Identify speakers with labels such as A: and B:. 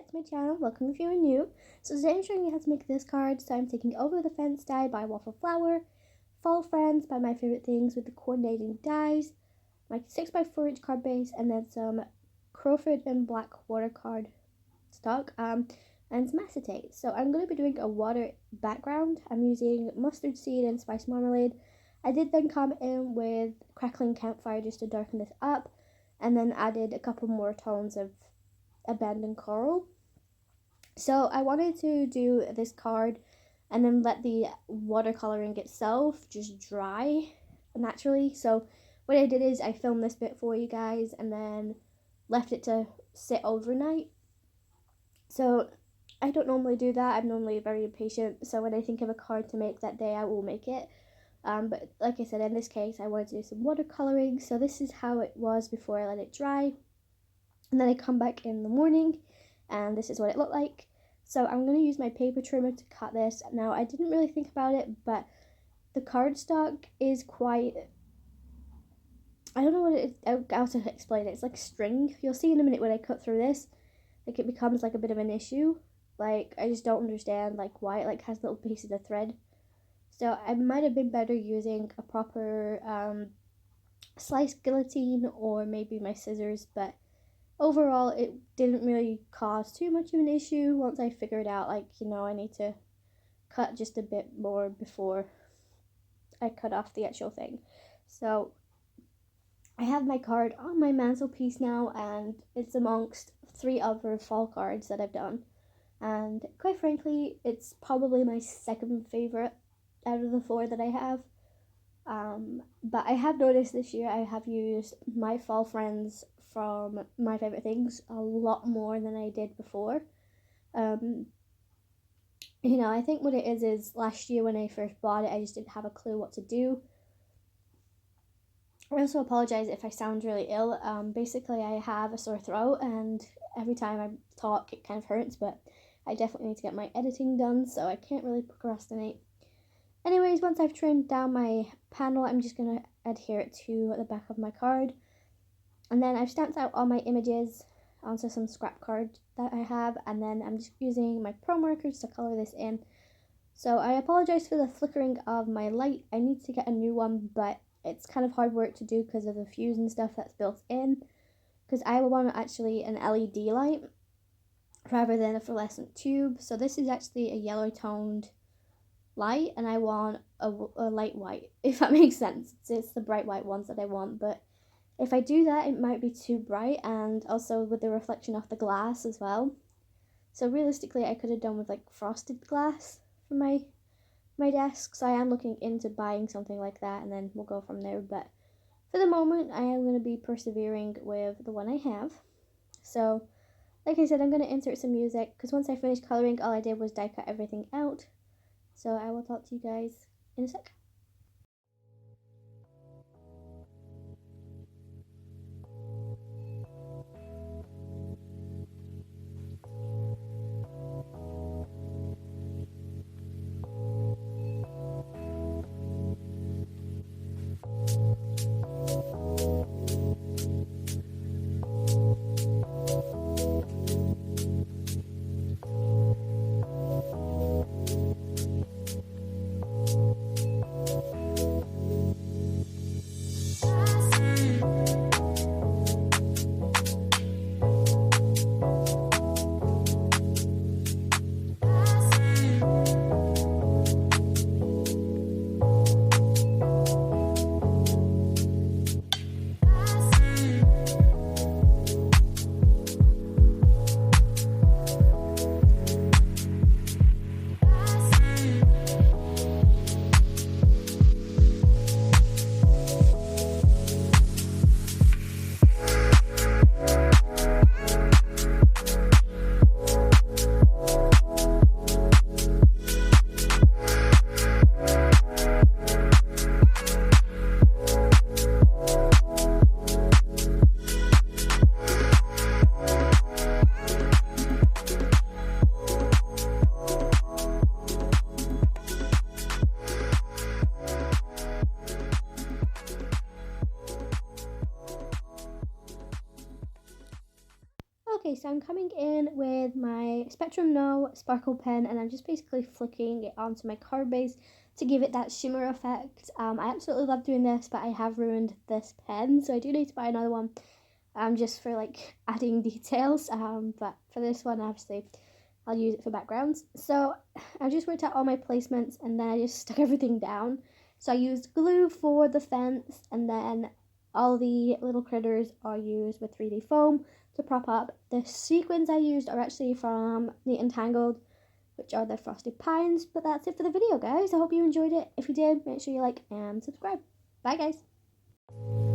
A: back to my channel. Welcome if you are new. So today I'm showing you how to make this card. So I'm taking Over the Fence die by Waffle Flower, Fall Friends by My Favorite Things with the coordinating dies, my 6x4 inch card base, and then some Crawford and black water card stock, and some acetate. So I'm going to be doing a water background. I'm using mustard seed and spice marmalade. I did then come in with Crackling Campfire just to darken this up, and then added a couple more tones of abandoned coral. So I wanted to do this card and then let the watercoloring itself just dry naturally. So what I did is I filmed this bit for you guys and then left it to sit overnight. So I don't normally do that. I'm normally very impatient, so when I think of a card to make that day, I will make it. But like I said, in this case, I wanted to do some watercoloring. So this is how it was before I let it dry. And then I come back in the morning and this is what it looked like. So I'm going to use my paper trimmer to cut this. Now, I didn't really think about it, but the cardstock is quite, I don't know what it is, how to explain it. It's like string. You'll see in a minute when I cut through this, like it becomes like a bit of an issue. Like I just don't understand like why it like has little pieces of thread. So I might have been better using a proper sliced guillotine or maybe my scissors, but overall, it didn't really cause too much of an issue once I figured out, like, you know, I need to cut just a bit more before I cut off the actual thing. So I have my card on my mantelpiece now, and it's amongst 3 other fall cards that I've done. And quite frankly, it's probably my second favorite out of the 4 that I have. But I have noticed this year I have used my fall friends from My Favorite Things a lot more than I did before. You know, I think what it is last year when I first bought it, I just didn't have a clue what to do. I also apologize if I sound really ill. Basically, I have a sore throat, and every time I talk, it kind of hurts, but I definitely need to get my editing done, so I can't really procrastinate. Anyways, once I've trimmed down my panel, I'm just going to adhere it to the back of my card. And then I've stamped out all my images onto some scrap card that I have, and then I'm just using my PROMARKERS to color this in. So I apologize for the flickering of my light. I need to get a new one, but it's kind of hard work to do because of the fuse and stuff that's built in. Because I want actually an LED light rather than a fluorescent tube. So this is actually a yellow toned light, and I want a light white, if that makes sense. It's the bright white ones that I want, but if I do that, it might be too bright, and also with the reflection off the glass as well. So realistically, I could have done with like frosted glass for my desk. So I am looking into buying something like that, and then we'll go from there. But for the moment, I am going to be persevering with the one I have. So like I said, I'm going to insert some music because once I finished coloring, all I did was die cut everything out. So I will talk to you guys in a sec. Okay, so I'm coming in with my Spectrum No sparkle pen, and I'm just basically flicking it onto my card base to give it that shimmer effect. I absolutely love doing this, but I have ruined this pen, so I do need to buy another one, just for like adding details. But for this one, obviously, I'll use it for backgrounds. So I just worked out all my placements, and then I just stuck everything down. So I used glue for the fence, and then all the little critters are used with 3D foam to prop up. The sequins I used are actually from the Tangled, which are the frosted pines. But that's it for the video, guys. I hope you enjoyed it. If you did, make sure you like and subscribe. Bye, guys.